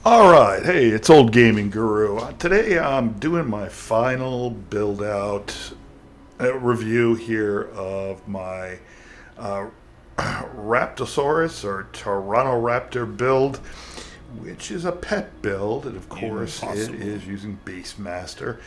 All right, hey, it's Old Gaming Guru. Today I'm doing my final build out review here of my uh, Raptosaurus or Tyrannoraptor build, which is a pet build, and of course it Impossible. is using Beastmaster.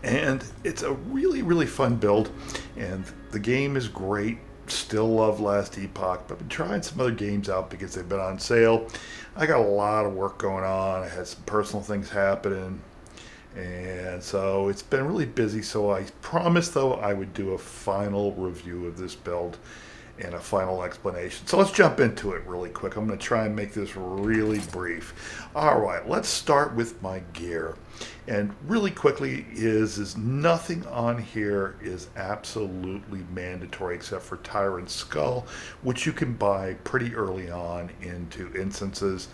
And it's a really, really fun build, and the game is great. Still love Last Epoch, but I've been trying some other games out because they've been on sale. I got a lot of work going on. I had some personal things happening, and so it's been really busy. So I promised, though, I would do a final review of this build and a final explanation. So let's jump into it really quick. I'm going to try and make this really brief. All right, let's start with my gear. And really quickly is nothing on here is absolutely mandatory except for Tyrant Skull, which you can buy pretty early on into instances.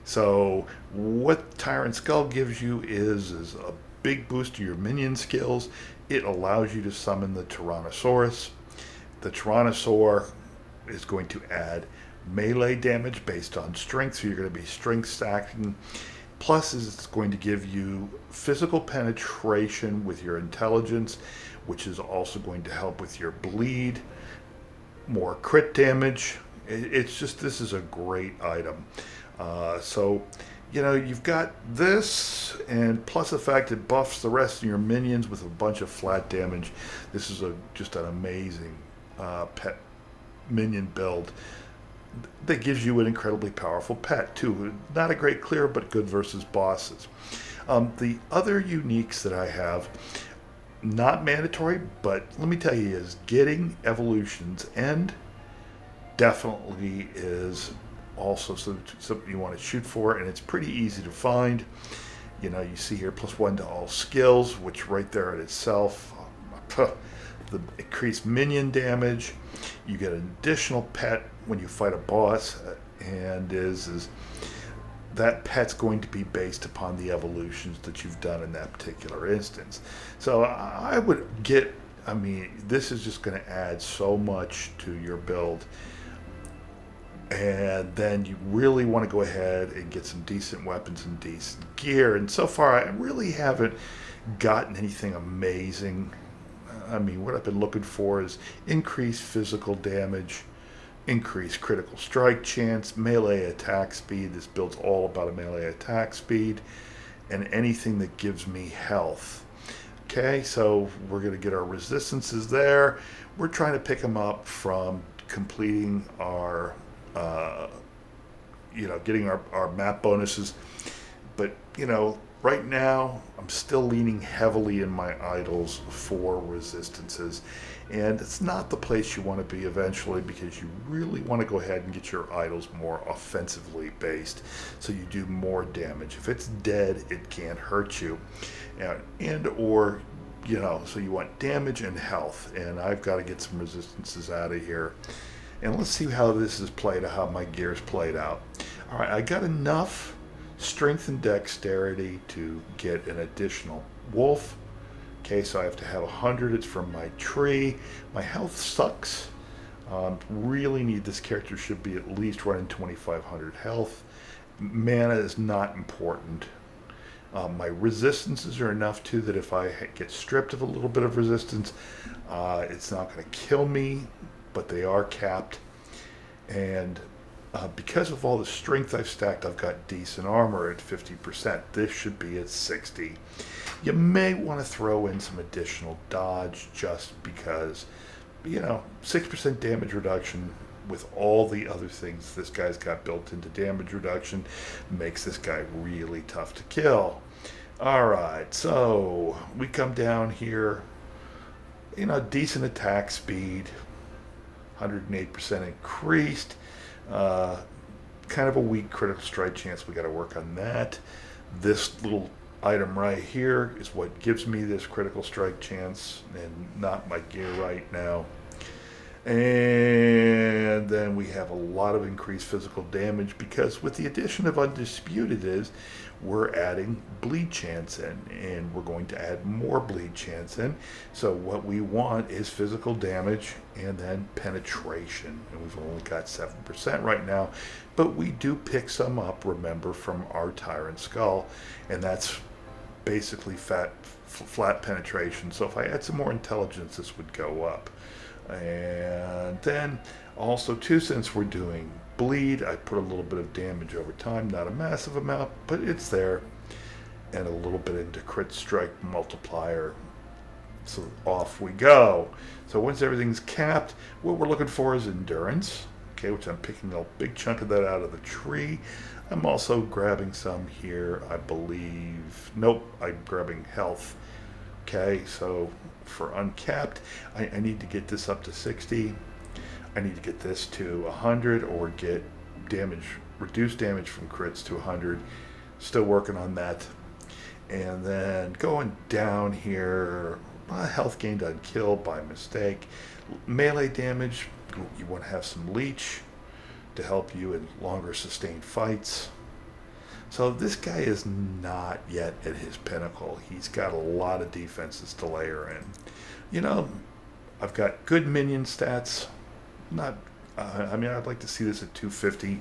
So what Tyrant Skull gives you is a big boost to your minion skills. It allows you to summon the Tyrannosaurus. The Tyrannosaur is going to add melee damage based on strength, so you're going to be strength stacking. Plus, it's going to give you physical penetration with your intelligence, which is also going to help with your bleed, more crit damage. It's just, this is a great item. So, you've got this, and plus the fact it buffs the rest of your minions with a bunch of flat damage. This is just an amazing pet minion build that gives you an incredibly powerful pet too. Not a great clear, but good versus bosses. The other uniques that I have, not mandatory, but let me tell you, is getting evolutions and definitely is also something you want to shoot for, and it's pretty easy to find. You see here +1 to all skills, which right there in itself, the increased minion damage. You get an additional pet when you fight a boss, and is that pet's going to be based upon the evolutions that you've done in that particular instance. So I would get. I mean, this is just going to add so much to your build, and then you really want to go ahead and get some decent weapons and decent gear. And so far, I really haven't gotten anything amazing. I mean, what I've been looking for is increased physical damage, increased critical strike chance, melee attack speed. This build's all about a melee attack speed, and anything that gives me health. Okay, so we're going to get our resistances there. We're trying to pick them up from completing our uh, getting our map bonuses. But, right now I'm still leaning heavily in my idols for resistances. And it's not the place you want to be eventually, because you really want to go ahead and get your idols more offensively based so you do more damage. If it's dead, it can't hurt you. And or so you want damage and health, and I've got to get some resistances out of here. And let's see how this is played out, how my gear's played out. All right, I got enough strength and dexterity to get an additional wolf. Okay, so I have to have 100. It's from my tree. My health sucks. Really need this character, should be at least running 2,500 health. Mana is not important. My resistances are enough too that if I get stripped of a little bit of resistance, it's not going to kill me, but they are capped. And because of all the strength I've stacked, I've got decent armor at 50%. This should be at 60. You may want to throw in some additional dodge just because, 6% damage reduction with all the other things this guy's got built into damage reduction makes this guy really tough to kill. All right, so we come down here, decent attack speed, 108% increased. Uh, Kind of a weak critical strike chance. We got to work on that. This little item right here is what gives me this critical strike chance, and not my gear right now. And then we have a lot of increased physical damage because with the addition of Undisputed is we're adding bleed chance in, and we're going to add more bleed chance in. So what we want is physical damage and then penetration. And we've only got 7% right now, but we do pick some up, remember, from our Tyrant Skull, and that's basically flat penetration. So if I add some more intelligence, this would go up. And then also too, since we're doing bleed, I put a little bit of damage over time, not a massive amount, but it's there, and a little bit into crit strike multiplier. So off we go. So once everything's capped, what we're looking for is endurance, okay, which I'm picking a big chunk of that out of the tree. I'm also grabbing some here, I believe. Nope, I'm grabbing health. Okay, so for uncapped, I need to get this up to 60. I need to get this to 100 or get damage, reduced damage from crits to 100. Still working on that. And then going down here, health gained on kill by mistake. Melee damage, you want to have some leech to help you in longer sustained fights. So this guy is not yet at his pinnacle. He's got a lot of defenses to layer in. You know, I've got good minion stats. Not, I mean, I'd like to see this at 250,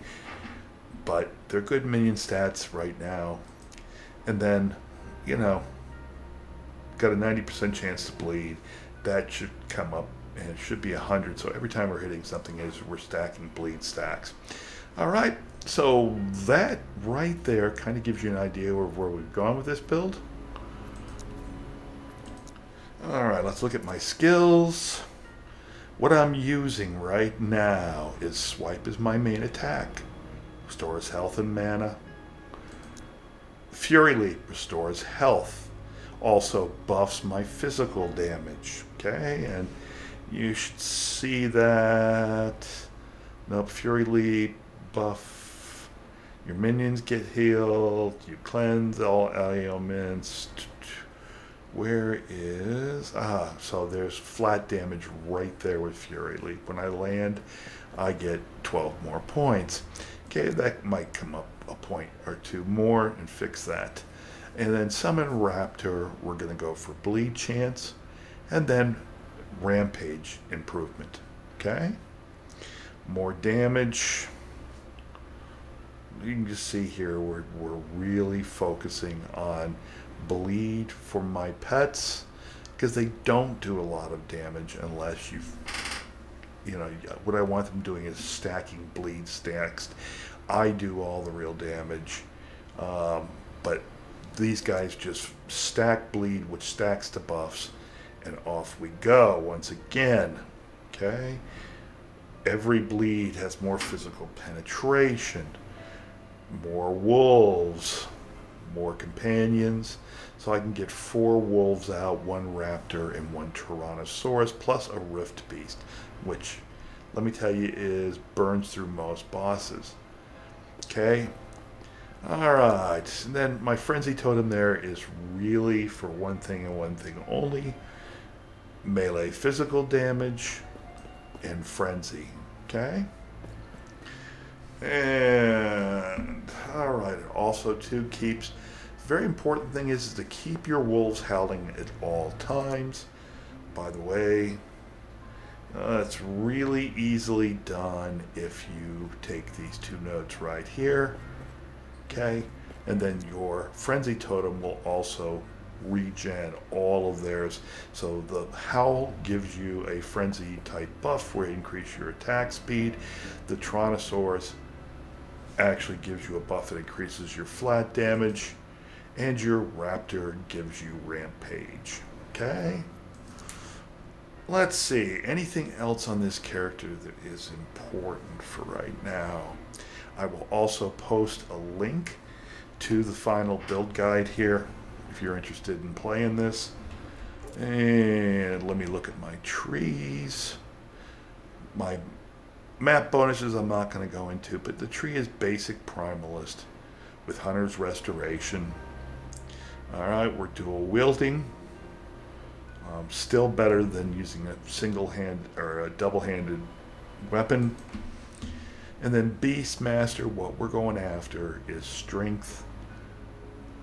but they're good minion stats right now. And then, you know, got a 90% chance to bleed. That should come up, and it should be 100. So every time we're hitting something, we're stacking bleed stacks. All right. So that right there kind of gives you an idea of where we've gone with this build. All right, let's look at my skills. What I'm using right now is Swipe is my main attack. Restores health and mana. Fury Leap restores health. Also buffs my physical damage. Okay, and you should see that. Nope, Fury Leap buff. Your minions get healed. You cleanse all ailments. Where is... so there's flat damage right there with Fury Leap. When I land, I get 12 more points. Okay, that might come up a point or two more and fix that. And then Summon Raptor, we're going to go for Bleed Chance. And then Rampage Improvement. Okay? More damage. You can just see here we're really focusing on bleed for my pets because they don't do a lot of damage unless you know, what I want them doing is stacking bleed stacks. I do all the real damage, but these guys just stack bleed, which stacks to buffs, and off we go once again. Okay, every bleed has more physical penetration, more wolves, more companions, so I can get 4 wolves out, 1 raptor, and 1 tyrannosaurus, plus a rift beast, which, let me tell you, burns through most bosses. Okay, alright, and then my frenzy totem there is really for one thing and one thing only: melee physical damage and frenzy. Okay, and alright, also too keeps, very important thing is to keep your wolves howling at all times. By the way, it's really easily done if you take these 2 notes right here. Okay, and then your frenzy totem will also regen all of theirs. So the howl gives you a frenzy type buff where you increase your attack speed. The tyrannosaurus actually gives you a buff that increases your flat damage, and your raptor gives you rampage. Okay, let's see, anything else on this character that is important for right now? I will also post a link to the final build guide here if you're interested in playing this. And let me look at my trees. My map bonuses I'm not going to go into, but the tree is basic primalist with Hunter's Restoration. Alright, we're dual wielding. Still better than using a single hand or a double-handed weapon. And then Beastmaster, what we're going after is strength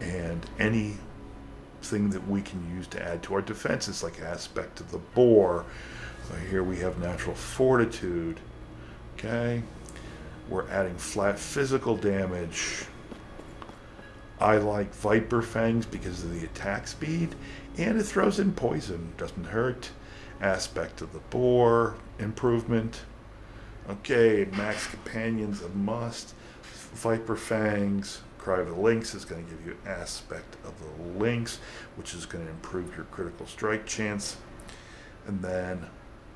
and anything that we can use to add to our defenses, like aspect of the boar. So here we have natural fortitude. Okay, we're adding flat physical damage. I like Viper Fangs because of the attack speed, and it throws in poison, doesn't hurt. Aspect of the boar, improvement. Okay, max companions a must. Viper Fangs. Cry of the Lynx is going to give you aspect of the lynx, which is going to improve your critical strike chance. And then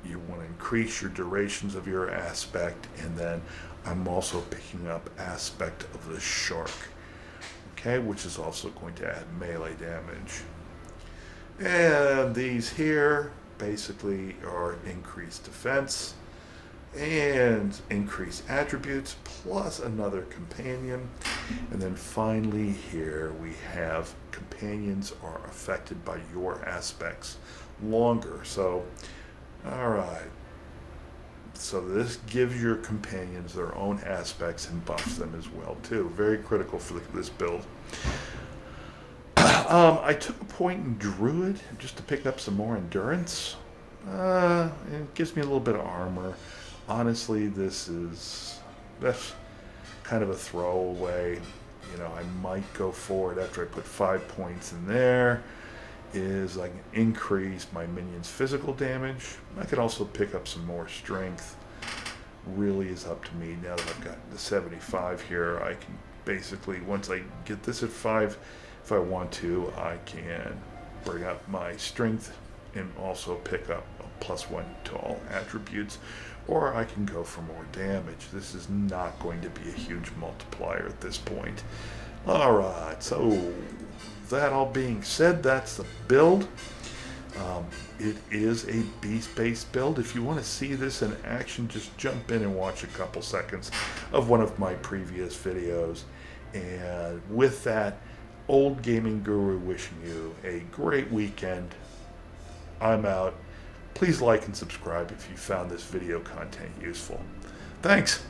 you want to increase your durations of your aspect, and then I'm also picking up aspect of the shark. Okay, which is also going to add melee damage. And these here basically are increased defense and increased attributes plus another companion. And then finally here we have companions are affected by your aspects longer. So, all right. So this gives your companions their own aspects and buffs them as well too. Very critical for this build. I took a point in Druid just to pick up some more endurance. It gives me a little bit of armor. Honestly, that's kind of a throwaway. You know, I might go for it after I put 5 points in there. Is I can increase my minions' physical damage. I can also pick up some more strength. Really is up to me. Now that I've got the 75 here, I can basically, once I get this at 5, if I want to, I can bring up my strength and also pick up a +1 to all attributes, or I can go for more damage. This is not going to be a huge multiplier at this point. Alright, so that all being said, that's the build. It is a beast-based build. If you want to see this in action, just jump in and watch a couple seconds of one of my previous videos. And with that, Old Gaming Guru wishing you a great weekend. I'm out. Please like and subscribe if you found this video content useful. Thanks.